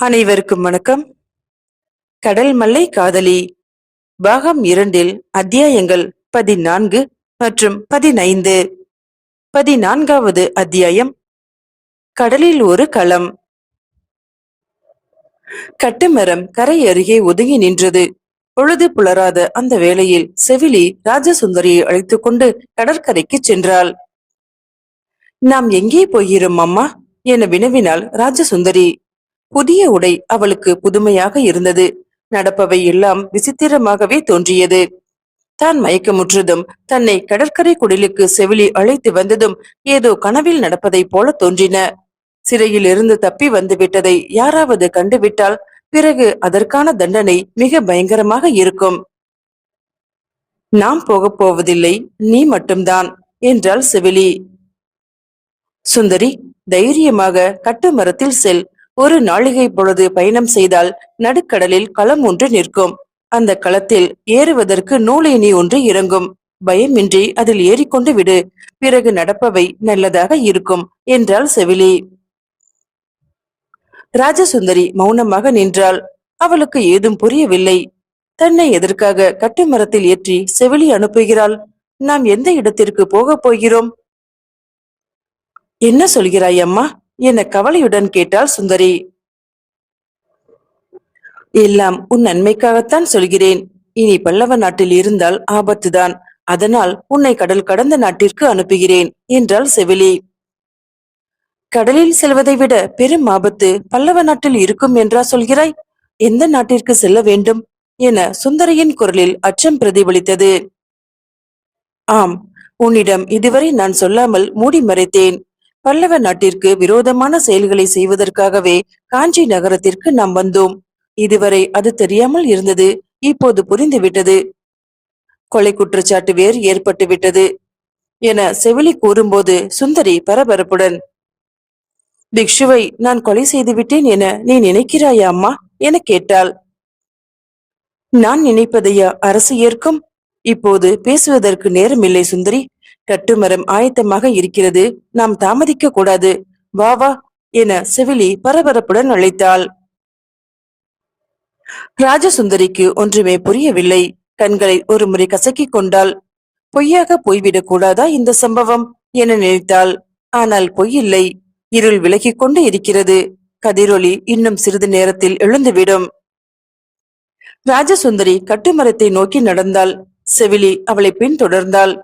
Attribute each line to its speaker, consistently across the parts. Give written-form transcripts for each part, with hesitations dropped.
Speaker 1: அனைவருக்கும் வணக்கம். கடல் மல்லை காதலி பாகம் 2 அத்தியாயங்கள் 14 மற்றும் 15. 14வது அத்தியாயம் கடலில் ஒரு களம். கட்டுமரம் கரை அருகே ஒதுங்கி நின்றது. பொழுது புலராத அந்த வேளையில் செவிலி ராஜசுந்தரியை அழைத்துக் கொண்டு கடற்கரைக்கு சென்றாள். நாம் எங்கே போகிறோம் அம்மா என வினவினாள் ராஜசுந்தரி. புதிய உடை அவளுக்கு புதுமையாக இருந்தது. நடப்பவை எல்லாம் விசித்திரமாகவே தோன்றியது. தான் மயக்கமுற்றதும் தன்னை கடற்கரை குடிலுக்கு செவிலி அழைத்து வந்ததும் ஏதோ கனவில் நடப்பதைப் போல தோன்றின. சிறையில் இருந்து தப்பி வந்து விட்டதை யாராவது கண்டுவிட்டால் பிறகு அதற்கான தண்டனை மிக பயங்கரமாக இருக்கும். நாம் போகப் போவதில்லை, நீ மட்டும்தான் என்றாள் செவிலி. சுந்தரி, தைரியமாக கட்டுமரத்தில் செல். ஒரு நாழிகை பொழுது பயணம் செய்தால் நடுக்கடலில் களம் ஒன்று நிற்கும். அந்த களத்தில் ஏறுவதற்கு நூலேணி ஒன்று இறங்கும். பயமின்றி அதில் ஏறிக்கொண்டு விடு. பிறகு நடப்பவை நல்லதாக இருக்கும் என்றாள் செவிலி. ராஜசுந்தரி மௌனமாக நின்றாள். அவளுக்கு ஏதும் புரியவில்லை. தன்னை எதற்காக கட்டுமரத்தில் ஏற்றி செவிலி அனுப்புகிறாள்? நாம் எந்த இடத்திற்கு போகப் போகிறோம்? என்ன சொல்கிறாய் அம்மா என கவலையுடன் கேட்டாள் சுந்தரி. எல்லாம் உன் நன்மைக்காகத்தான் சொல்கிறேன். இனி பல்லவ நாட்டில் இருந்தால் ஆபத்துதான். அதனால் உன்னை கடல் கடந்த நாட்டிற்கு அனுப்புகிறேன் என்றாள் செவிலி. கடலில் செல்வதை விட பெரும் ஆபத்து பல்லவ நாட்டில் இருக்கும் என்றா சொல்கிறாய்? எந்த நாட்டிற்கு செல்ல வேண்டும் என சுந்தரியின் குரலில் அச்சம் பிரதிபலித்தது. ஆம், உன்னிடம் இதுவரை நான் சொல்லாமல் மூடி மறைத்தேன். பல்லவ நாட்டிற்கு விரோதமான செயல்களை செய்வதற்காகவே காஞ்சி நகரத்திற்கு நாம் வந்தோம். இதுவரை அது தெரியாமல் இருந்தது. இப்போது புரிந்துவிட்டது. கொலை குற்றச்சாட்டு வேறு ஏற்பட்டு விட்டது என செவிலி கூறும்போது சுந்தரி பரபரப்புடன், பிக்ஷுவை நான் கொலை செய்து விட்டேன் என நீ நினைக்கிறாயா அம்மா என கேட்டாள். நான் நினைப்பதையா அரசு ஏற்கும்? இப்போது பேசுவதற்கு நேரமில்லை சுந்தரி. கட்டுமரம் ஆயத்தமாக இருக்கிறது. நாம் தாமதிக்க கூடாது. வா வா என செவிலி பரபரப்புடன் அழைத்தாள். ராஜசுந்தரிக்கு ஒன்றுமே புரியவில்லை. கண்களை ஒரு முறை கசக்கிக் கொண்டாள். பொய்யாக போய்விடக் கூடாதா இந்த சம்பவம் என நினைத்தாள். ஆனால் பொய் இல்லை. இருள் விலகிக் கொண்டு இருக்கிறது. கதிரொளி இன்னும் சிறிது நேரத்தில் எழுந்துவிடும். ராஜசுந்தரி கட்டுமரத்தை நோக்கி நடந்தாள். செவிலி அவளை பின்தொடர்ந்தாள்.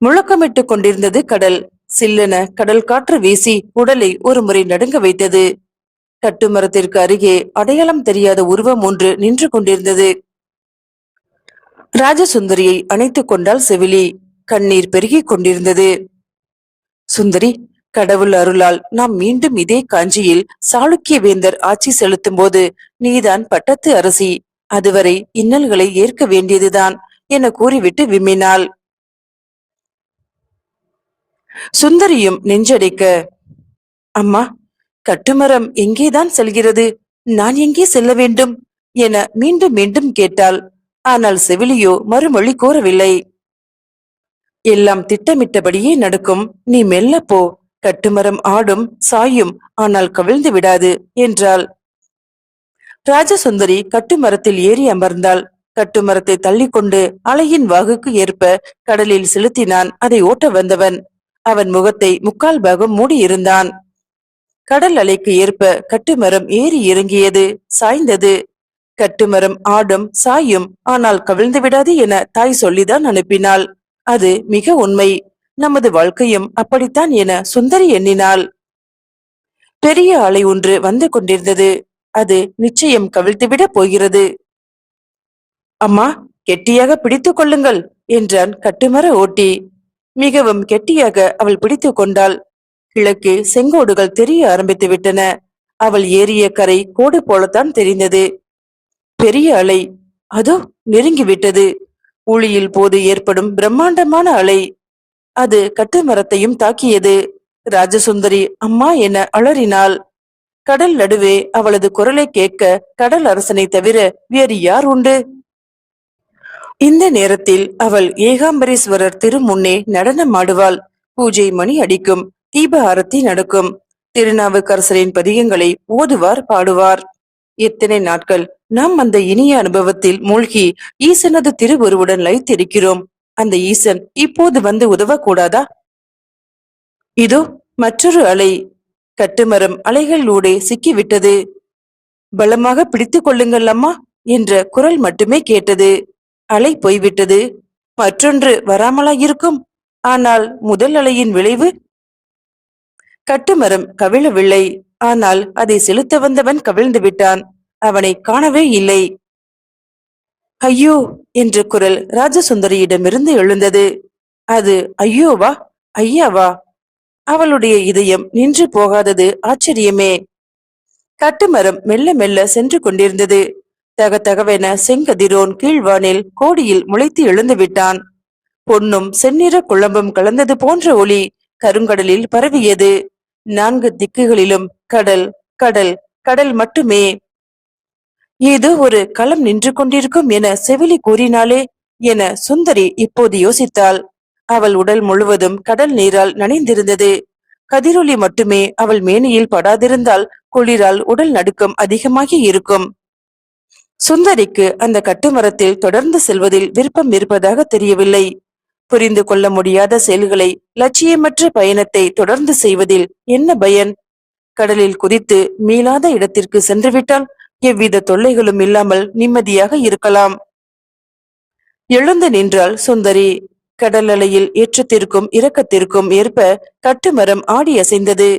Speaker 1: முழக்கமிட்டுக் கொண்டிருந்தது கடல். சில்லென கடல் காற்று வீசி உடலை ஒரு முறை நடுங்க வைத்தது. கட்டுமரத்திற்கு அருகே அடையாளம் தெரியாத உருவம் ஒன்று நின்று கொண்டிருந்தது. ராஜசுந்தரியை அணைத்துக் கொண்டாள் செவிலி. கண்ணீர் பெருகிக் கொண்டிருந்தது. சுந்தரி, கடவுள் அருளால் நாம் மீண்டும் இதே காஞ்சியில் சாளுக்கிய வேந்தர் ஆட்சி செலுத்தும் போது நீதான் பட்டத்து அரசி. அதுவரை இன்னல்களை ஏற்க வேண்டியதுதான் என கூறிவிட்டு விம்மினாள். சுந்தரியும் நெஞ்சடைக்க, அம்மா, கட்டுமரம் எங்கேதான் செல்கிறது? நான் எங்கே செல்ல வேண்டும் என மீண்டும் மீண்டும் கேட்டாள். ஆனால் செவிலியோ மறுமொழி கூறவில்லை. எல்லாம் திட்டமிட்டபடியே நடக்கும். நீ மெல்ல போ. கட்டுமரம் ஆடும், சாயும், ஆனால் கவிழ்ந்து விடாது என்றாள். ராஜசுந்தரி கட்டுமரத்தில் ஏறி அமர்ந்தாள். கட்டுமரத்தை தள்ளிக்கொண்டு அலையின் வாகுக்கு ஏற்ப கடலில் செலுத்தினான் அதை ஓட்ட வந்தவன். அவன் முகத்தை முக்கால் பாகம் மூடியிருந்தான். கடல் அலைக்கு ஏற்ப கட்டுமரம் ஏறி இறங்கியது, சாய்ந்தது. கட்டுமரம் ஆடும், சாயும், ஆனால் கவிழ்ந்து விடாது என தாய் சொல்லிதான் அனுப்பினாள். அது மிக உண்மை. நமது வாழ்க்கையும் அப்படித்தான் என சுந்தரி எண்ணினாள். பெரிய அலை ஒன்று வந்து கொண்டிருந்தது. அது நிச்சயம் கவிழ்த்துவிட போகிறது. அம்மா, கெட்டியாக பிடித்துக் கொள்ளுங்கள் என்றான் கட்டுமர ஓட்டி. மிகவும் கெட்டியாக அவள் பிடித்துக் கொண்டாள். கிழக்கே செங்கோடுகள் தெரிய ஆரம்பித்து விட்டன. அவள் ஏறிய கரை கோடு போலத்தான் தெரிந்தது. பெரிய அலை அதோ நெருங்கிவிட்டது. ஊழியில் போது ஏற்படும் பிரம்மாண்டமான அலை. அது கட்டுமரத்தையும் தாக்கியது. ராஜசுந்தரி அம்மா என அலறினாள். கடல் நடுவே அவளது குரலை கேட்க கடல் அரசனை தவிர வேறு யார் உண்டு? இந்த நேரத்தில் அவள் ஏகாம்பரேஸ்வரர் திருமுன்னே நடனம் ஆடுவாள். பூஜை மணி அடிக்கும். தீப ஆரத்தி நடக்கும். திருநாவுக்கரசரின் பதிகங்களை ஓதுவார், பாடுவார். எத்தனை நாட்கள் நாம் அந்த இனிய அனுபவத்தில் மூழ்கி ஈசனது திருவுருவுடன் லயித்திருக்கிறோம். அந்த ஈசன் இப்போது வந்து உதவக்கூடாதா? இதோ மற்றொரு அலை. கட்டுமரம் அலைகளூடே சிக்கிவிட்டது. பலமாக பிடித்துக் கொள்ளுங்கள் அம்மா என்ற குரல் மட்டுமே கேட்டது. அலை போய்விட்டது. மற்றொன்று வராமலா இருக்கும்? ஆனால் முதல் அலையின் விளைவு? கட்டுமரம் கவிழவில்லை. ஆனால் அதை செலுத்த வந்தவன் கவிழ்ந்து விட்டான். அவனை காணவே இல்லை. ஐயோ என்ற குரல் ராஜசுந்தரியிடமிருந்து எழுந்தது. அது ஐயோவா, ஐயாவா? அவளுடைய இதயம் நின்று போகாதது ஆச்சரியமே. கட்டுமரம் மெல்ல மெல்ல சென்று கொண்டிருந்தது. தகதகவென செங்கதிரோன் கீழ்வானில் கோடியில் முளைத்து எழுந்து விட்டான். பொன்னும் செந்நிற குழம்பும் கலந்தது போன்ற ஒளி கருங்கடலில் பரவியது. 4 திக்குகளிலும் கடல், கடல், கடல் மட்டுமே. ஏதோ ஒரு களம் நின்று கொண்டிருக்கும் என செவிலி கூறினாளே என சுந்தரி இப்போது யோசித்தாள். அவள் உடல் முழுவதும் கடல் நீரால் நனைந்திருந்தது. கதிரொலி மட்டுமே அவள் மேனியில் படாதிருந்தால் குளிரால் உடல் நடுக்கம் அதிகமாகி இருக்கும். சுந்தரிக்கு அந்த கட்டுமரத்தில் தொடர்ந்து செல்வதில் விருப்பம் இருப்பதாக தெரியவில்லை. புரிந்து கொள்ள முடியாத செயல்களை, லட்சியமற்ற பயணத்தை தொடர்ந்து செய்வதில் என்ன பயன்? கடலில் குதித்து மீளாத இடத்திற்கு சென்றுவிட்டால் எவ்வித தொல்லைகளும் இல்லாமல் நிம்மதியாக இருக்கலாம். எழுந்து நின்றாள் சுந்தரி. கடல் அலையில் ஏற்றத்திற்கும் இரக்கத்திற்கும் ஏற்ப கட்டுமரம் ஆடி அசைந்தது.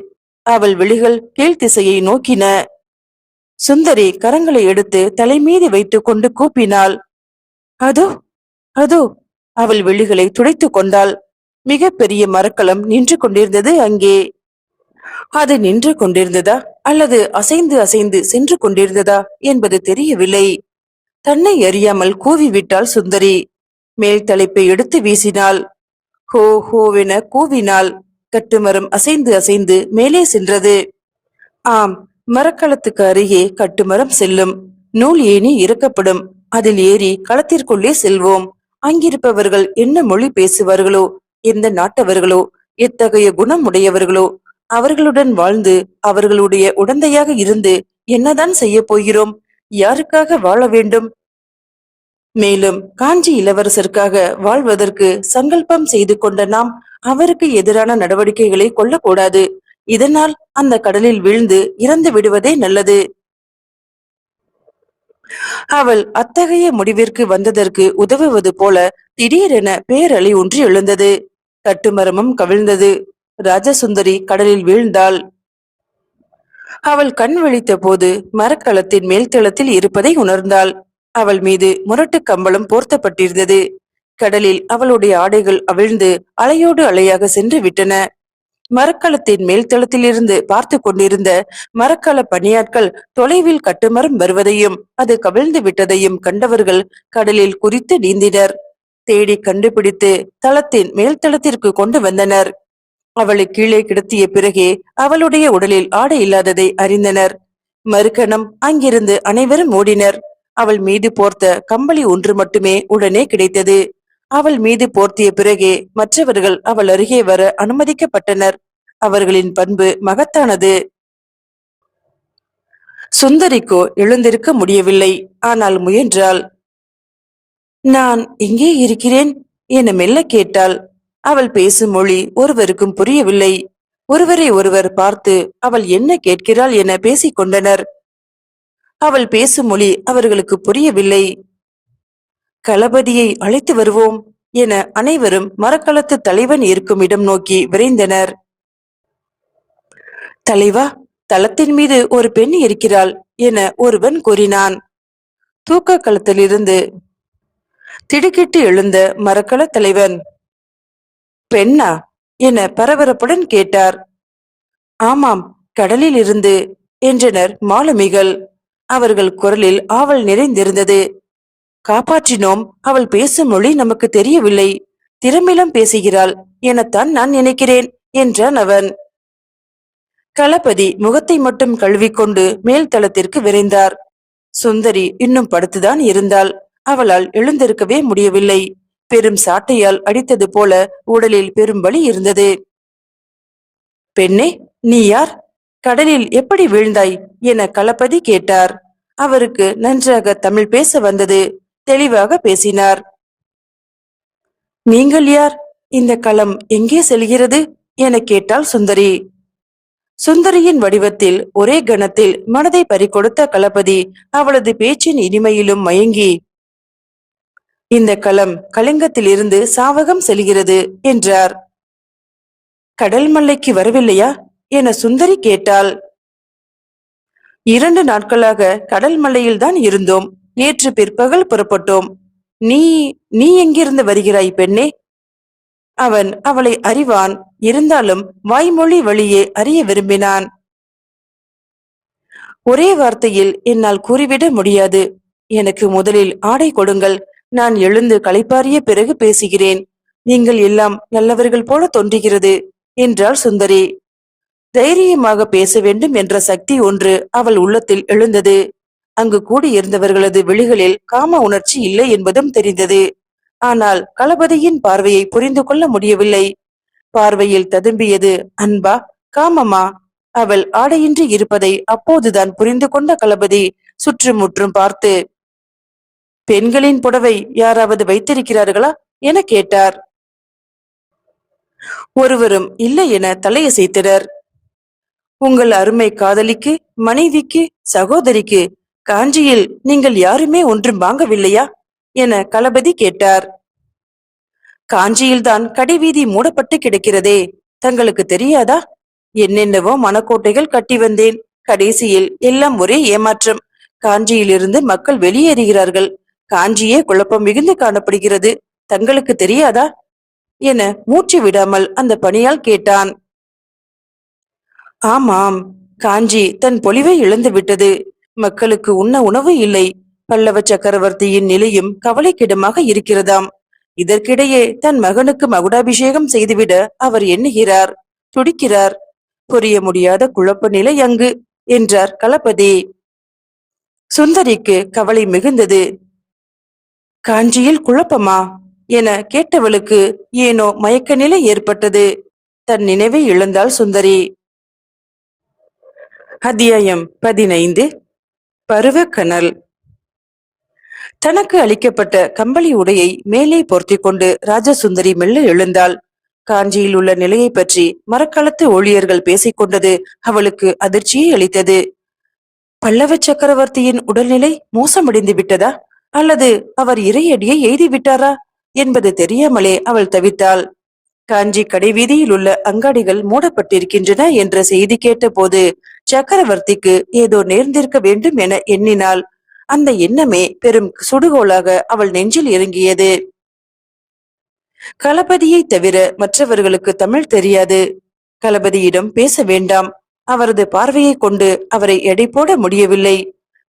Speaker 1: அவள் விழிகள் கீழ்த்திசையை நோக்கின. சுந்தரி கரங்களை எடுத்து தலைமீது வைத்துக் கொண்டு கூப்பினாள். அதோ, அதோ! அவள் விழிகளை துடைத்துக் கொண்டாள். மிக பெரிய மரக்கலம் நின்று கொண்டிருந்தது அங்கே. அது நின்று கொண்டிருந்ததா அல்லது அசைந்து அசைந்து சென்று கொண்டிருந்ததா என்பது தெரியவில்லை. தன்னை அறியாமல் கூவிவிட்டாள் சுந்தரி. மேல் தலைப்பை எடுத்து வீசினாள். ஹோ ஹோவென கூவினாள். கட்டுமரம் அசைந்து அசைந்து மேலே சென்றது. ஆம், மரக்களத்துக்கு அருகே கட்டுமரம் செல்லும். நூல் ஏணி இறக்கப்படும். அதில் ஏறி களத்திற்குள்ளே செல்வோம். அங்கிருப்பவர்கள் என்ன மொழி பேசுவார்களோ, எந்த நாட்டவர்களோ, எத்தகைய குணம் உடையவர்களோ, அவர்களுடன் வாழ்ந்து அவர்களுடைய உடந்தையாக இருந்து என்னதான் செய்ய போகிறோம்? யாருக்காக வாழ வேண்டும்? மேலும் காஞ்சி இளவரசருக்காக வாழ்வதற்கு சங்கல்பம் செய்து கொண்ட நாம் அவருக்கு எதிரான நடவடிக்கைகளை கொள்ளக்கூடாது. இதனால் அந்த கடலில் வீழ்ந்து இறந்து விடுவதே நல்லது. அவள் அத்தகைய முடிவிற்கு வந்ததற்கு உதவுவது போல திடீரென பேரலை ஒன்று எழுந்தது. கட்டுமரமும் கவிழ்ந்தது. ராஜசுந்தரி கடலில் வீழ்ந்தாள். அவள் கண் விழித்த போது மரக்கலத்தின் மேல்தளத்தில் இருப்பதை உணர்ந்தாள். அவள் மீது முரட்டு கம்பளம் போர்த்தப்பட்டிருந்தது. கடலில் அவளுடைய ஆடைகள் அவிழ்ந்து அலையோடு அலையாக சென்று விட்டன. மரக்கலத்தின் மேல்தளத்திலிருந்து பார்த்து கொண்டிருந்த மரக்கல பணியாட்கள் தொலைவில் கட்டுமரம் வருவதையும் அது கவிழ்ந்து விட்டதையும் கண்டவர்கள் கடலில் குறித்து நீந்தினர். தேடி கண்டுபிடித்து தளத்தின் மேல்தளத்திற்கு கொண்டு வந்தனர். அவளை கீழே கிடத்திய பிறகே அவளுடைய உடலில் ஆடை இல்லாததை அறிந்தனர். மறுகணம் அங்கிருந்து அனைவரும் ஓடினர். அவள் மீது போர்த்த கம்பளி ஒன்று மட்டுமே உடனே கிடைத்தது. அவள் மீது போர்த்திய பிறகே மற்றவர்கள் அவள் அருகே வர அனுமதிக்கப்பட்டனர். அவர்களின் பண்பு மகத்தானது. சுந்தரிக்கோ எழுந்திருக்க முடியவில்லை. ஆனால் முயன்றாள். நான் எங்கே இருக்கிறேன் என மெல்ல கேட்டாள். அவள் பேசும் மொழி ஒருவருக்கும் புரியவில்லை. ஒருவரை ஒருவர் பார்த்து அவள் என்ன கேட்கிறாள் என பேசிக் கொண்டனர். அவள் பேசும் மொழி அவர்களுக்கு புரியவில்லை. களபதியை அழைத்து வருவோம் என அனைவரும் மரக்களத்து தலைவன் இருக்கும் இடம் நோக்கி விரைந்தனர். தலைவா, தளத்தின் மீது ஒரு பெண் இருக்கிறாள் என ஒருவன் கூறினான். தூக்க களத்திலிருந்து திடுக்கிட்டு எழுந்த மரக்கள தலைவன், பெண்ணா என பரபரப்புடன் கேட்டார். ஆமாம், கடலில் இருந்து என்றனர் மாலுமிகள். அவர்கள் குரலில் ஆவல் நிறைந்திருந்தது. காப்பாற்றினோம். அவள் பேசும் மொழி நமக்கு தெரியவில்லை. திறமிலம் பேசுகிறாள் எனத்தான் நான் நினைக்கிறேன் என்றான் அவன். களபதி முகத்தை மட்டும் கழுவிக்கொண்டு மேல் தளத்திற்கு விரைந்தார். சுந்தரி இன்னும் படுத்துதான் இருந்தாள். அவளால் எழுந்திருக்கவே முடியவில்லை. பெரும் சாட்டையால் அடித்தது போல உடலில் பெரும் வலி இருந்தது. பெண்ணே, நீ யார் கடலில் எப்படி வீழ்ந்தாய் என களபதி கேட்டார். அவருக்கு நன்றாக தமிழ் பேச வந்தது. தெளிவாக பேசினார். நீங்கள் யார்? இந்த களம் எங்கே செல்கிறது என கேட்டாள் சுந்தரி. சுந்தரியின் வடிவத்தில் ஒரே கணத்தில் மனதை பறிகொடுத்த களபதி அவளது பேச்சின் இனிமையிலும் மயங்கி, இந்த களம் கலிங்கத்திலிருந்து சாவகம் செல்கிறது என்றார். கடல் மல்லைக்கு வரவில்லையா என சுந்தரி கேட்டாள். 2 நாட்களாக கடல் மல்லையில் தான் இருந்தோம். நேற்று பிற்பகல் புறப்பட்டோம். நீ நீ எங்கிருந்து வருகிறாய் பெண்ணே? அவன் அவளை அறிவான். இருந்தாலும் வாய்மொழி வழியே அறிய விரும்பினான். ஒரே வார்த்தையில் என்னால் கூறிவிட முடியாது. எனக்கு முதலில் ஆடை கொடுங்கள். நான் எழுந்து களைப்பாரிய பிறகு பேசுகிறேன். நீங்கள் எல்லாம் நல்லவர்கள் போல தோன்றுகிறது என்றாள் சுந்தரி. தைரியமாக பேச வேண்டும் என்ற சக்தி ஒன்று அவள் உள்ளத்தில் எழுந்தது. அங்கு கூடியிருந்தவர்களது விழிகளில் காம உணர்ச்சி இல்லை என்பதும் தெரிந்தது. ஆனால் களபதியின் பார்வையை புரிந்து கொள்ள முடியவில்லை. பார்வையில் ததும்பியது அன்பா, காமமா? அவள் ஆடையின்றி இருப்பதை அப்போதுதான் புரிந்து கொண்ட களபதி சுற்றுமுற்றும் பார்த்து, பெண்களின் புடவை யாராவது வைத்திருக்கிறார்களா என கேட்டார். ஒருவரும் இல்லை என தலையசைத்தனர். உங்கள் அருமை காதலிக்கு, மனைவிக்கு, சகோதரிக்கு காஞ்சியில் நீங்கள் யாருமே ஒன்றும் வாங்கவில்லையா என களபதி கேட்டார். காஞ்சியில்தான் கடைவீதி மூடப்பட்டு கிடக்கிறதே, தங்களுக்கு தெரியாதா? என்னென்னவோ மனக்கோட்டைகள் கட்டி வந்தேன். கடைசியில் எல்லாம் ஒரே ஏமாற்றம். காஞ்சியிலிருந்து மக்கள் வெளியேறுகிறார்கள். காஞ்சியே குழப்பம் மிகுந்து காணப்படுகிறது. தங்களுக்கு தெரியாதா என மூச்சு விடாமல் அந்த பணியால் கேட்டான். ஆமாம், காஞ்சி தன் பொலிவை இழந்து விட்டது. மக்களுக்கு உண்ண உணவு இல்லை. பல்லவ சக்கரவர்த்தியின் நிலையும் கவலைக்கிடமாக இருக்கிறதாம். இதற்கிடையே தன் மகனுக்கு மகுடாபிஷேகம் செய்துவிட அவர் எண்ணுகிறார், துடிக்கிறார். புரிய முடியாத குழப்ப நிலை அங்கு என்றார் களபதி. சுந்தரிக்கு கவலை மிகுந்தது. காஞ்சியில் குழப்பமா என கேட்டவளுக்கு ஏனோ மயக்க நிலை ஏற்பட்டது. தன் நினைவை இழந்தாள் சுந்தரி. அத்தியாயம் 15. பருவக்கனல். தனக்கு அளிக்கப்பட்ட கம்பளி உடையை மேலே போர்த்தி கொண்டு ராஜசுந்தரி மெல்ல எழுந்தாள். காஞ்சியில் உள்ள நிலையை பற்றி மரக்காலத்து ஊழியர்கள் பேசிக்கொண்டது அவளுக்கு அதிர்ச்சியை அளித்தது. பல்லவ சக்கரவர்த்தியின் உடல்நிலை மோசமடைந்து விட்டதா, அல்லது அவர் இறையடியை எய்தி விட்டாரா என்பது தெரியாமலே அவள் தவித்தாள். காஞ்சி கடைவீதியில் உள்ள அங்காடிகள் மூடப்பட்டிருக்கின்றன என்ற செய்தி கேட்ட போது சக்கரவர்த்திக்கு ஏதோ நேர்ந்திருக்க வேண்டும் என எண்ணினாள். அந்த எண்ணமே பெரும் சுடுகோலாக அவள் நெஞ்சில் இறங்கியது. களபதியை தவிர மற்றவர்களுக்கு தமிழ் தெரியாது. களபதியிடம் பேச வேண்டாம். அவரது பார்வையை கொண்டு அவரை எடை போட முடியவில்லை.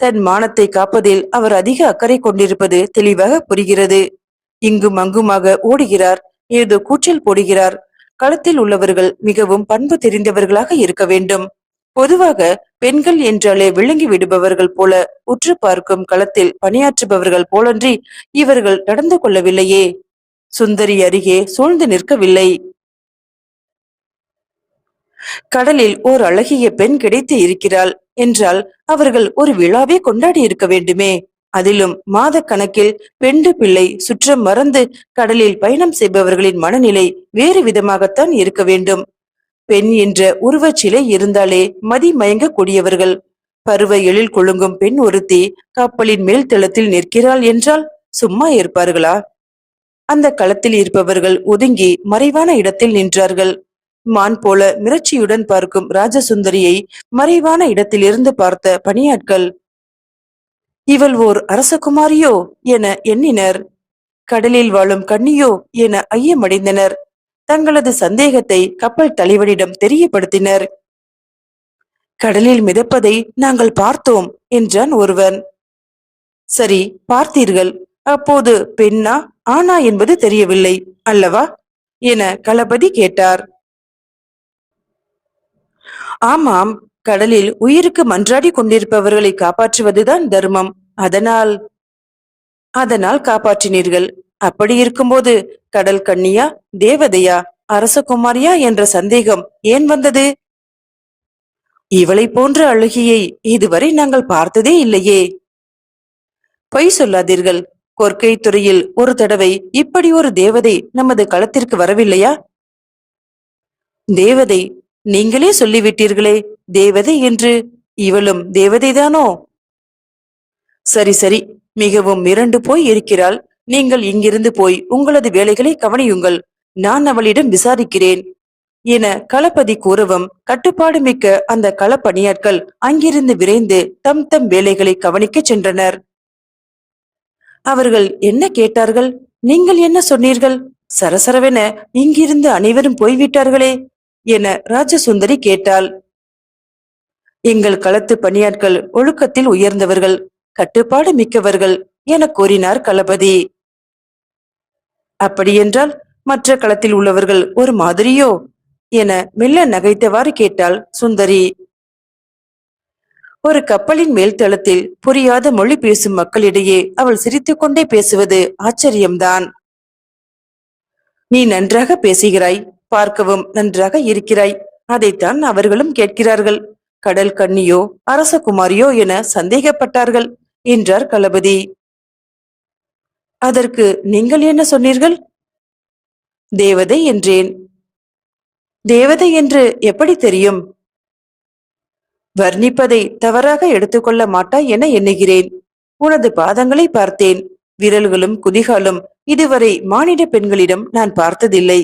Speaker 1: தன் மானத்தை காப்பதில் அவர் அதிக அக்கறை கொண்டிருப்பது தெளிவாக புரிகிறது. இங்கும் அங்குமாக ஓடுகிறார், ஏதோ கூச்சல் போடுகிறார். களத்தில் உள்ளவர்கள் மிகவும் பண்பு தெரிந்தவர்களாக இருக்க வேண்டும். பொதுவாக பெண்கள் என்றாலே விளங்கி விடுபவர்கள் போல உற்று பார்க்கும் களத்தில் பணியாற்றுபவர்கள் போலன்றி இவர்கள் நடந்து கொள்ளவில்லையே. சுந்தரி அருகே சூழ்ந்து நிற்கவில்லை. கடலில் ஓர் அழகிய பெண் கிடைத்து இருக்கிறாள் என்றால் அவர்கள் ஒரு விழாவே கொண்டாடி இருக்க வேண்டுமே. அதிலும் மாத கணக்கில் பெண்டு பிள்ளை சுற்றம் மறந்து கடலில் பயணம் செய்பவர்களின் மனநிலை வேறு விதமாகத்தான் இருக்க வேண்டும். பெண் என்ற உருவச்சிலை இருந்தாலே மதி மயங்க கூடியவர்கள். பருவ எழில் கொழுங்கும் பெண் ஒருத்தி கப்பலின் மேல் தளத்தில் நிற்கிறாள் என்றால் சும்மா இருப்பார்களா? அந்த களத்தில் இருப்பவர்கள் ஒதுங்கி மறைவான இடத்தில் நின்றார்கள். மான் போல மிரட்சியுடன் பார்க்கும் ராஜசுந்தரியை மறைவான இடத்திலிருந்து பார்த்த பணியாட்கள், இவள் ஓர் அரசகுமாரியோ என எண்ணினர். கடலில் வாழும் கன்னியோ என ஐயமடைந்தனர். தங்களது சந்தேகத்தை கப்பல் தலைவனிடம் தெரியப்படுத்தினர். கடலில் மிதப்பதை நாங்கள் பார்த்தோம் என்றான் ஒருவன். சரி, பார்த்தீர்கள். அப்போது பெண்ணா ஆனா என்பது தெரியவில்லை அல்லவா என களபதி கேட்டார். ஆமாம், கடலில் உயிருக்கு மன்றாடி கொண்டிருப்பவர்களை காப்பாற்றுவதுதான் தர்மம். அதனால் அதனால் காப்பாற்றினீர்கள். அப்படி இருக்கும்போது கடல் கன்னியா, தேவதையா, அரசகுமாரியா என்ற சந்தேகம் ஏன் வந்தது? இவளை போன்ற அழகியை இதுவரை நாங்கள் பார்த்ததே இல்லையே. பொய் சொல்லாதீர்கள். கொற்கை துறையில் ஒரு தடவை இப்படி ஒரு தேவதை நமது களத்திற்கு வரவில்லையா? தேவதை? நீங்களே சொல்லிவிட்டீர்களே தேவதை என்று. இவளும் தேவதைதானோ? சரி சரி, மிகவும் மிரண்டு போய் இருக்கிறாள். நீங்கள் இங்கிருந்து போய் உங்களது வேலைகளை கவனியுங்கள். நான் அவளிடம் விசாரிக்கிறேன் என களபதி கூறவும், கட்டுப்பாடு மிக்க அந்த களப்பணியாட்கள் அங்கிருந்து விரைந்து தம் தம் வேலைகளை கவனிக்கச் சென்றனர். அவர்கள் என்ன கேட்டார்கள்? நீங்கள் என்ன சொன்னீர்கள்? சரசரவென இங்கிருந்து அனைவரும் போய்விட்டார்களே என ராஜசுந்தரி கேட்டாள். எங்கள் களத்து பணியாட்கள் ஒழுக்கத்தில் உயர்ந்தவர்கள், கட்டுப்பாடு மிக்கவர்கள் என கூறினார் களபதி. அப்படியென்றால் மற்ற களத்தில் உள்ளவர்கள் ஒரு மாதிரியோ என மெல்ல நகைத்தவாறு கேட்டாள் சுந்தரி. ஒரு கப்பலின் மேல் தளத்தில் புரியாத மொழி பேசும் மக்களிடையே அவள் சிரித்துக்கொண்டே பேசுவது ஆச்சரியம்தான். நீ நன்றாக பேசுகிறாய், பார்க்கவும் நன்றாக இருக்கிறாய். அதைத்தான் அவர்களும் கேட்கிறார்கள். கடல் கன்னியோ அரசகுமாரியோ என சந்தேகப்பட்டார்கள் என்றார் களபதி. அதற்கு நீங்கள் என்ன சொன்னீர்கள்? தேவதை என்றேன். தேவதை என்று எப்படி தெரியும்? வர்ணிப்பதை தவறாக எடுத்துக்கொள்ள மாட்டாய் என எண்ணுகிறேன். உனது பாதங்களை பார்த்தேன். விரல்களும் குதிகாலும் இதுவரை மானிட பெண்களிடம் நான் பார்த்ததில்லை.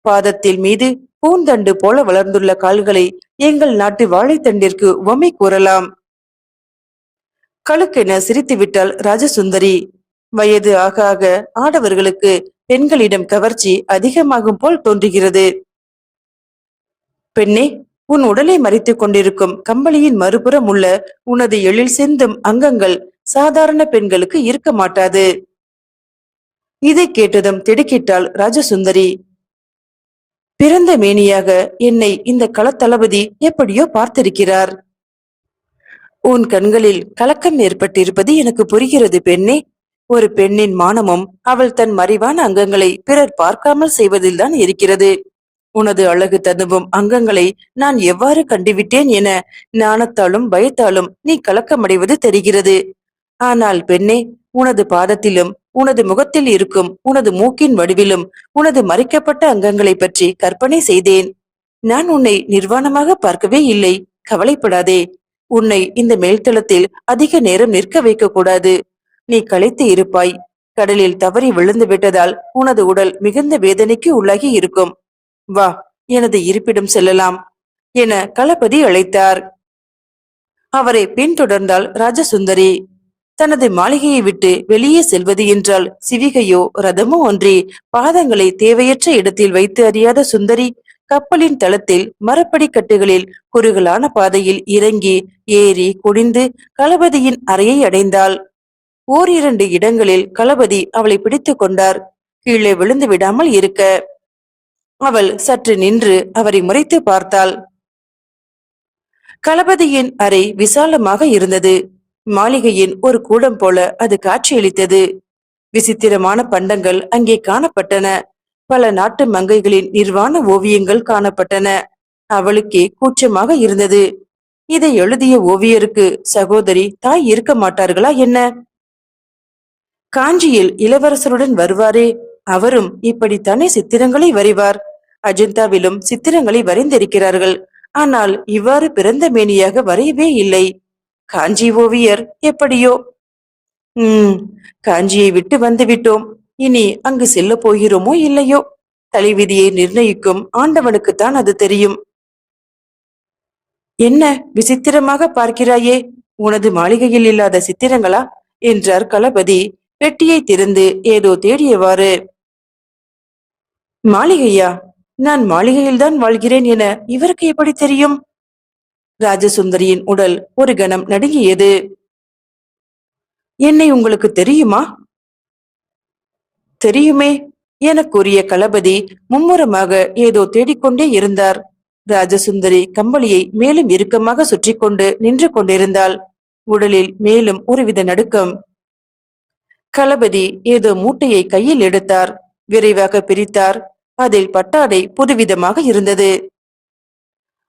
Speaker 1: பாதத்தில் மீது பூந்தண்டு போல வளர்ந்துள்ள கால்களை எங்கள் நாட்டு வாழைத்தண்டிற்கு உவமை கூறலாம். கழுக்கென சிரித்துவிட்டாள் ராஜசுந்தரி. வயது ஆக ஆக ஆடவர்களுக்கு பெண்களிடம் கவர்ச்சி அதிகமாகும் போல் தோன்றுகிறது. பெண்ணே, உன் உடலை மறைத்துக் கொண்டிருக்கும் கம்பளியின் மறுபுறம் உள்ள உனது எழில் சிந்தும் அங்கங்கள் சாதாரண பெண்களுக்கு இருக்க மாட்டாது. இதை கேட்டதும் திடுக்கிட்டாள் ராஜசுந்தரி. பிறந்த மேனியாக என்னை இந்த களத்தளபதி எப்படியோ பார்த்திருக்கிறார். உன் கண்களில் கலக்கம் ஏற்பட்டிருப்பது எனக்கு புரிகிறது பெண்ணே. ஒரு பெண்ணின் மானமும் அவள் தன் மறைவான அங்கங்களை பிறர் பார்க்காமல் செய்வதில்தான் இருக்கிறது. உனது அழகு ததும்பும் அங்கங்களை நான் எவ்வாறு கண்டுவிட்டேன் என நாணத்தாலும் பயத்தாலும் நீ கலக்கமடைவது தெரிகிறது. ஆனால் பெண்ணே, உனது பாதத்திலும் உனது முகத்தில் இருக்கும் உனது மூக்கின் வடிவிலும் உனது மறைக்கப்பட்ட அங்கங்களை பற்றி கற்பனை செய்தேன். நான் உன்னை நிர்வாணமாக பார்க்கவே இல்லை. கவலைப்படாதே. உன்னை இந்த மேல்தளத்தில் அதிக நேரம் நிற்க வைக்க கூடாது. நீ களைத்து இருப்பாய். கடலில் தவறி விழுந்து விட்டதால் உனது உடல் மிகுந்த வேதனைக்கு உள்ளாகி இருக்கும். வா, எனது இருப்பிடம் செல்லலாம் என களபதி அழைத்தார். அவரை பின்தொடர்ந்தாள் ராஜசுந்தரி. தனது மாளிகையை விட்டு வெளியே செல்வது என்றால் சிவிகையோ ரதமோ ஒன்றி பாதங்களை தேவையற்ற இடத்தில் வைத்து அறியாத சுந்தரி கப்பலின் தளத்தில் மரப்படி கட்டுகளில் குறுகலான பாதையில் இறங்கி ஏறி குனிந்து களபதியின் அறையை அடைந்தாள். ஓரிரண்டு இடங்களில் களபதி அவளை பிடித்து கொண்டார், கீழே விழுந்து விடாமல் இருக்க. அவள் சற்று நின்று அவரை முறைத்து பார்த்தாள். களபதியின் அறை விசாலமாக இருந்தது. மாளிகையின் ஒரு கூடம் போல அது காட்சியளித்தது. விசித்திரமான பண்டங்கள் அங்கே காணப்பட்டன. பல நாட்டு மங்கைகளின் நிர்வாண ஓவியங்கள் காணப்பட்டன. அவளுக்கே கூச்சமாக இருந்தது. இதை எழுதிய ஓவியருக்கு சகோதரி தாய் இருக்க மாட்டார்களா என்ன? காஞ்சியில் இளவரசருடன் வருவாரே, அவரும் இப்படித்தானே சித்திரங்களை வரைவார். அஜந்தாவிலும் சித்திரங்களை வரைந்திருக்கிறார்கள். ஆனால் இவ்வாறு பிறந்த மேனியாக வரையவே இல்லை. காஞ்சி ஓவியர் எப்படியோ. காஞ்சியை விட்டு வந்து விட்டோம். இனி அங்கு செல்ல போகிறோமோ இல்லையோ, தலைவிதியை நிர்ணயிக்கும் ஆண்டவனுக்குத்தான் அது தெரியும். என்ன விசித்திரமாக பார்க்கிறாயே? உனது மாளிகையில் இல்லாத சித்திரங்களா என்றார் களபதி பெட்டியை திறந்து ஏதோ தேடியவாறு. மாளிகையா? நான் மாளிகையில்தான் வாழ்கிறேன் என இவருக்கு எப்படி தெரியும்? ராஜசுந்தரியின் உடல் ஒரு கணம் நடுங்கியது. என்னை உங்களுக்கு தெரியுமா? தெரியுமே என கூறிய களபதி மும்முரமாக ஏதோ தேடிக்கொண்டே இருந்தார். ராஜசுந்தரி கம்பளியை மேலும் இறுக்கமாக சுற்றி கொண்டு நின்று கொண்டிருந்தாள். உடலில் மேலும் ஒருவித நடுக்கம். களபதி ஏதோ மூட்டையை கையில் எடுத்தார். விரைவாக பிரித்தார். அதில் பட்டாடை புதுவிதமாக இருந்தது.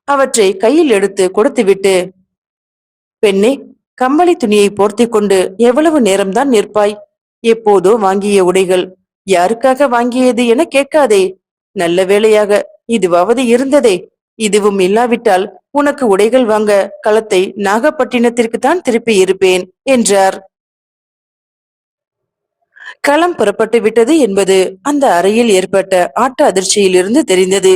Speaker 1: அவற்றை கையில் எடுத்து கொடுத்துவிட்டு, பெண்ணே, கம்பளி துணியை போர்த்திக் கொண்டு எவ்வளவு நேரம்தான் நிற்பாய்? எப்போதோ வாங்கிய உடைகள், யாருக்காக வாங்கியது என கேட்காதே. நல்ல வேளையாக இதுவாவது இருந்ததே. இதுவும் இல்லாவிட்டால் உனக்கு உடைகள் வாங்க களத்தை நாகப்பட்டினத்திற்கு தான் திருப்பி இருப்பேன் என்றார். களம் புறப்பட்டு விட்டது என்பது அந்த அறையில் ஏற்பட்ட ஆட்ட அதிர்ச்சியிலிருந்து தெரிந்தது.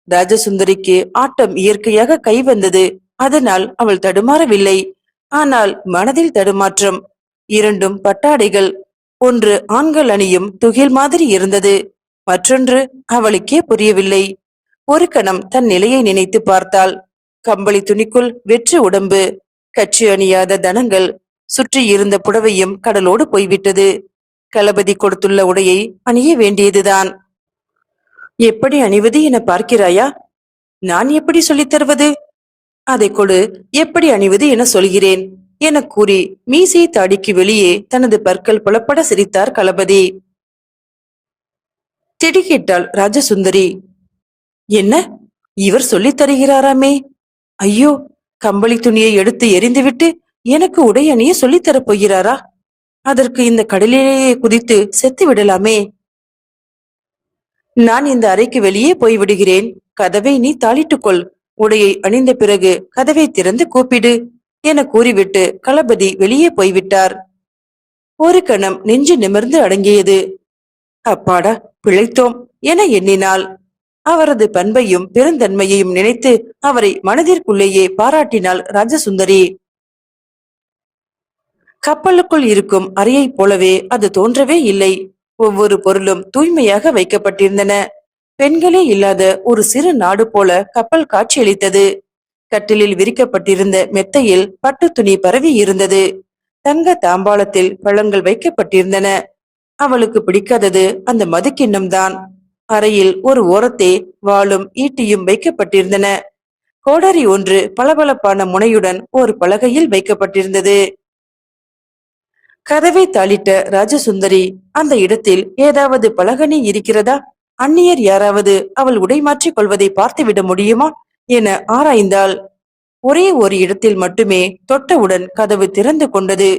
Speaker 1: ராஜசுந்தரிக்கு ஆட்டம் இயற்கையாக கை வந்தது. அதனால் அவள் தடுமாறவில்லை. ஆனால் மனதில் தடுமாற்றம். இரண்டும் பட்டாடைகள். ஒன்று ஆண்கள் அணியும் துகில் மாதிரி இருந்தது. மற்றொன்று அவளுக்கே புரியவில்லை. ஒரு கணம் தன் நிலையை நினைத்து பார்த்தாள். கம்பளி துணிக்குள் வெற்று உடம்பு, கட்சி அணியாத தனங்கள், சுற்றி இருந்த புடவையும் கடலோடு போய்விட்டது. களபதி கொடுத்துள்ள உடையை அணிய வேண்டியதுதான். எப்படி அணிவது என பார்க்கிறாயா? நான் எப்படி சொல்லித் தருவது? அதை கொடு, எப்படி அணிவது என சொல்கிறேன் என கூறி மீசை தாடிக்கு வெளியே தனது பற்கள் புலப்பட சிரித்தார் களபதி. திடுக்கிட்டாள் ராஜசுந்தரி. என்ன, இவர் சொல்லித் தருகிறாராமே? ஐயோ, கம்பளி துணியை எடுத்து எரிந்துவிட்டு எனக்கு உடை அணிய சொல்லித் தரப் போகிறாரா? அதற்கு இந்த கடலிலேயே குதித்து செத்து விடலாமே. நான் இந்த அறைக்கு வெளியே போய்விடுகிறேன். கதவை நீ தாளிட்டுக்கொள். உடையை அணிந்த பிறகு கதவை திறந்து கூப்பிடு என கூறிவிட்டு களபதி வெளியே போய்விட்டார். ஒரு கணம் நெஞ்சு நிமிர்ந்து அடங்கியது. அப்பாடா, பிழைத்தோம் என எண்ணினாள். அவரது பண்பையும் பெருந்தன்மையையும் நினைத்து அவரை மனதிற்குள்ளேயே பாராட்டினாள் ராஜசுந்தரி. கப்பலுக்குள் இருக்கும் அறையைப் போலவே அது தோன்றவே இல்லை. ஒவ்வொரு பொருளும் தூய்மையாக வைக்கப்பட்டிருந்தன. பெண்களே இல்லாத ஒரு சிறு நாடு போல கப்பல் காட்சியளித்தது. கட்டிலில் விரிக்கப்பட்டிருந்த மெத்தையில் பட்டு துணி பரவி இருந்தது. தங்க தாம்பாளத்தில் பழங்கள் வைக்கப்பட்டிருந்தன. அவளுக்கு பிடிக்காதது அந்த மதுக்கிண்ணம்தான். அறையில் ஒரு ஓரத்தே வாளும் ஈட்டியும் வைக்கப்பட்டிருந்தன. கோடரி ஒன்று பளபளப்பான முனையுடன் ஒரு பலகையில் வைக்கப்பட்டிருந்தது. கதவை தாளிட்ட ராஜசுந்தரி அந்த இடத்தில் ஏதாவது பலகனி இருக்கிறதா, அந்நியர் யாராவது அவள் உடை மாற்றிக் கொள்வதை பார்த்துவிட முடியுமா என ஆராய்ந்தாள். ஒரே ஒரு இடத்தில் மட்டுமே தொட்டவுடன் கதவு திறந்து கொண்டது.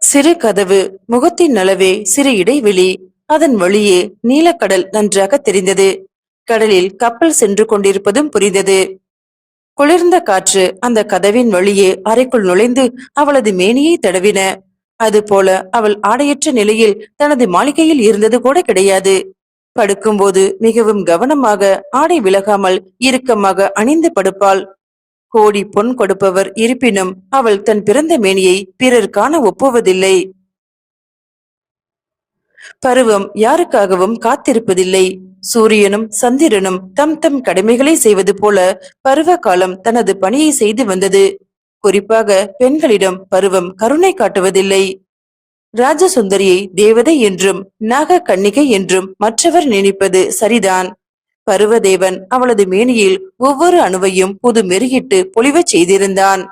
Speaker 1: சிறு கதவு, முகத்தின் அளவே சிறு இடைவெளி. அதன் வழியே நீலக்கடல் நன்றாக தெரிந்தது. கடலில் கப்பல் சென்று கொண்டிருப்பதும் புரிந்தது. குளிர்ந்த காற்று அந்த கதவின் வழியே அறைக்குள் நுழைந்து அவளது மேனியை தடவின. அதுபோல அவள் ஆடையற்ற நிலையில் தனது மாளிகையில் இருந்தது கூட கிடையாது. படுக்கும்போது மிகவும் கவனமாக ஆடை விலகாமல் இறுக்கமாக அணிந்து படுப்பாள். கோடி பொன் கொடுப்பவர் இருப்பினும் அவள் தன் பிறந்த மேனியை பிறர் காண ஒப்புவதில்லை. பருவம் யாருக்காகவும் காத்திருப்பதில்லை. சூரியனும் சந்திரனும் தம் தம் கடமைகளை செய்வது போல பருவ காலம் தனது பணியை செய்து வந்தது. குறிப்பாக பெண்களிடம் பருவம் கருணை காட்டுவதில்லை. ராஜசுந்தரியை தேவதை என்றும் நாக கன்னிகை என்றும் மற்றவர் நினைப்பது சரிதான். பருவதேவன் அவளது மேனியில் ஒவ்வொரு அணுவையும் புது மெருகிட்டு பொலிவச் செய்திருந்தான்.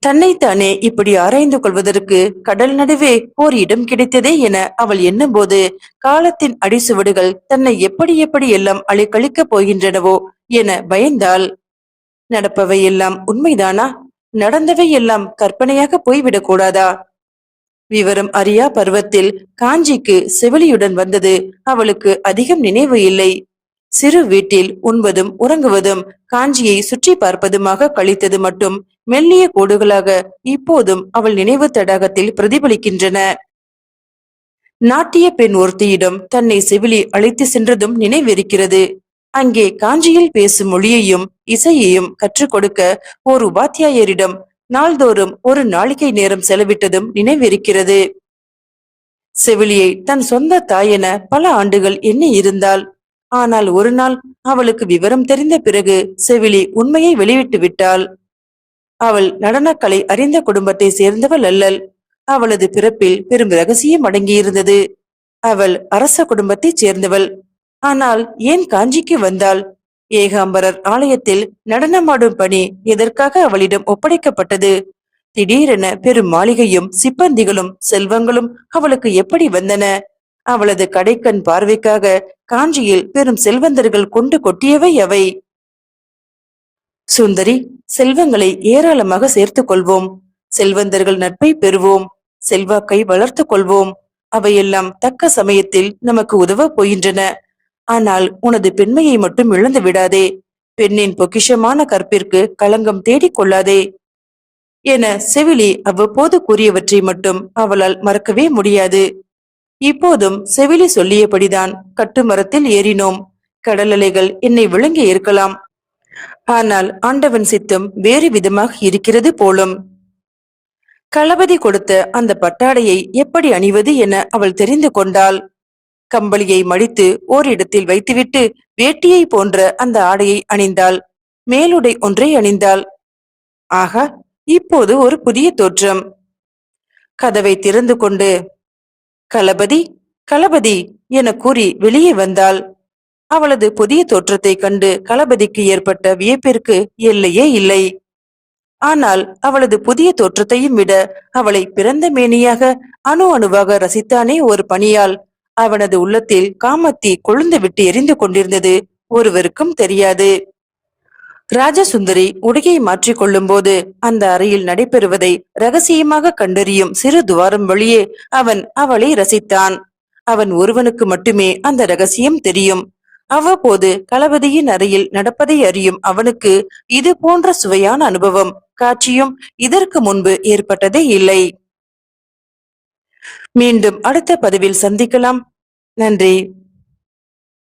Speaker 1: தன்னைத்தானே இப்படி ஆராய்ந்து கொள்வதற்கு கடல் நடுவே ஓர் இடம் கிடைத்ததே என அவள் எண்ணும்போது காலத்தின் அடிசுவடுகள் தன்னை எப்படி எப்படி எல்லாம் அலைக்கழிக்கப் போகின்றனவோ என பயந்தாள். நடப்பவை எல்லாம் உண்மைதானா? நடந்தவை எல்லாம் கற்பனையாக போய்விடக் கூடாதா? விவரம் அறியா பருவத்தில் காஞ்சிக்கு செவிலியுடன் வந்தது அவளுக்கு அதிகம் நினைவு இல்லை. சிறு வீட்டில் உண்பதும் உறங்குவதும் காஞ்சியை சுற்றி பார்ப்பதுமாக கழித்தது மட்டும் மெல்லிய கோடுகளாக இப்போதும் அவள் நினைவு தடாகத்தில் பிரதிபலிக்கின்றன. நாட்டிய பெண் ஒருத்தியிடம் தன்னை செவிலி அழைத்து சென்றதும் நினைவிருக்கிறது. அங்கே காஞ்சியில் பேசும் மொழியையும் இசையையும் கற்றுக் கொடுக்க ஓர் உபாத்தியாயரிடம் நாள்தோறும் ஒரு நாளிகை நேரம் செலவிட்டதும் நினைவிருக்கிறது. செவிலியை தன் சொந்த தாயென பல ஆண்டுகள் எண்ணி இருந்தாள். ஆனால் ஒரு நாள் அவளுக்கு விவரம் தெரிந்த பிறகு செவிலி உண்மையை வெளிவிட்டு விட்டாள். அவள் நடனக்கலை அறிந்த குடும்பத்தை சேர்ந்தவள் அல்லல். அவளது பிறப்பில் பெரும் ரகசியம் அடங்கியிருந்தது. அவள் அரச குடும்பத்தைச் சேர்ந்தவள். ஆனால் ஏன் காஞ்சிக்கு வந்தாள்? ஏகாம்பரர் ஆலயத்தில் நடனமாடும் பணி எதற்காக அவளிடம் ஒப்படைக்கப்பட்டது? திடீரென பெரும் மாளிகையும் சிப்பந்திகளும் செல்வங்களும் அவளுக்கு எப்படி வந்தன? அவளது கடைக்கண் பார்வைக்காக காஞ்சியில் பெரும் செல்வந்தர்கள் கொண்டு கொட்டியவை அவை. சுந்தரி, செல்வங்களை ஏராளமாக சேர்த்துக் கொள்வோம். செல்வந்தர்கள் நட்பை பெறுவோம். செல்வாக்கை வளர்த்துக் கொள்வோம். அவையெல்லாம் தக்க சமயத்தில் நமக்கு உதவ போகின்றன. ஆனால் உனது பெண்மையை மட்டும் இழந்து விடாதே. பெண்ணின் பொக்கிஷமான கற்பிற்கு களங்கம் தேடிக் கொள்ளாதே என செவிலி அவ்வப்போது கூறியவற்றை மட்டும் அவளால் மறக்கவே முடியாது. இப்போதும் செவிலி சொல்லியபடிதான் கட்டுமரத்தில் ஏறினோம். கடல் அலைகள் என்னை விழுங்கி இருக்கலாம். ஆனால் ஆண்டவன் சித்தம் வேறு விதமாக இருக்கிறது போலும். களபதி கொடுத்த அந்த பட்டாடையை எப்படி அணிவது என அவள் தெரிந்து கொண்டாள். கம்பளியை மடித்து ஓரிடத்தில் வைத்துவிட்டு வேட்டியை போன்ற அந்த ஆடையை அணிந்தாள். மேலுடை ஒன்றை அணிந்தாள். ஆகா, இப்போது ஒரு புதிய தோற்றம். கதவை திறந்து கொண்டு களபதி, களபதி என கூறி வெளியே வந்தாள். அவளது புதிய தோற்றத்தை கண்டு களபதிக்கு ஏற்பட்ட வியப்பிற்கு எல்லையே இல்லை. ஆனால் அவளது புதிய தோற்றத்தையும் விட அவளை பிறந்த மேனியாக அணு அணுவாக ரசித்தானே ஒரு பணியால் அவனது உள்ளத்தில் காமத்தி கொழுந்து விட்டு எரிந்து கொண்டிருந்தது ஒருவருக்கும் தெரியாது. ராஜசுந்தரி உடையை மாற்றிக் கொள்ளும் போது அந்த அறையில் நடைபெறுவதை ரகசியமாக கண்டறியும் சிறு துவாரம் வழியே அவன் அவளை ரசித்தான். அவன் ஒருவனுக்கு மட்டுமே அந்த ரகசியம் தெரியும். அவ்வப்போது களபதியின் அறையில் நடப்பதை அறியும் அவனுக்கு இது போன்ற சுவையான அனுபவம் காட்சியும் இதற்கு முன்பு ஏற்பட்டதே இல்லை. மீண்டும் அடுத்த பதிவில் சந்திக்கலாம். நன்றி.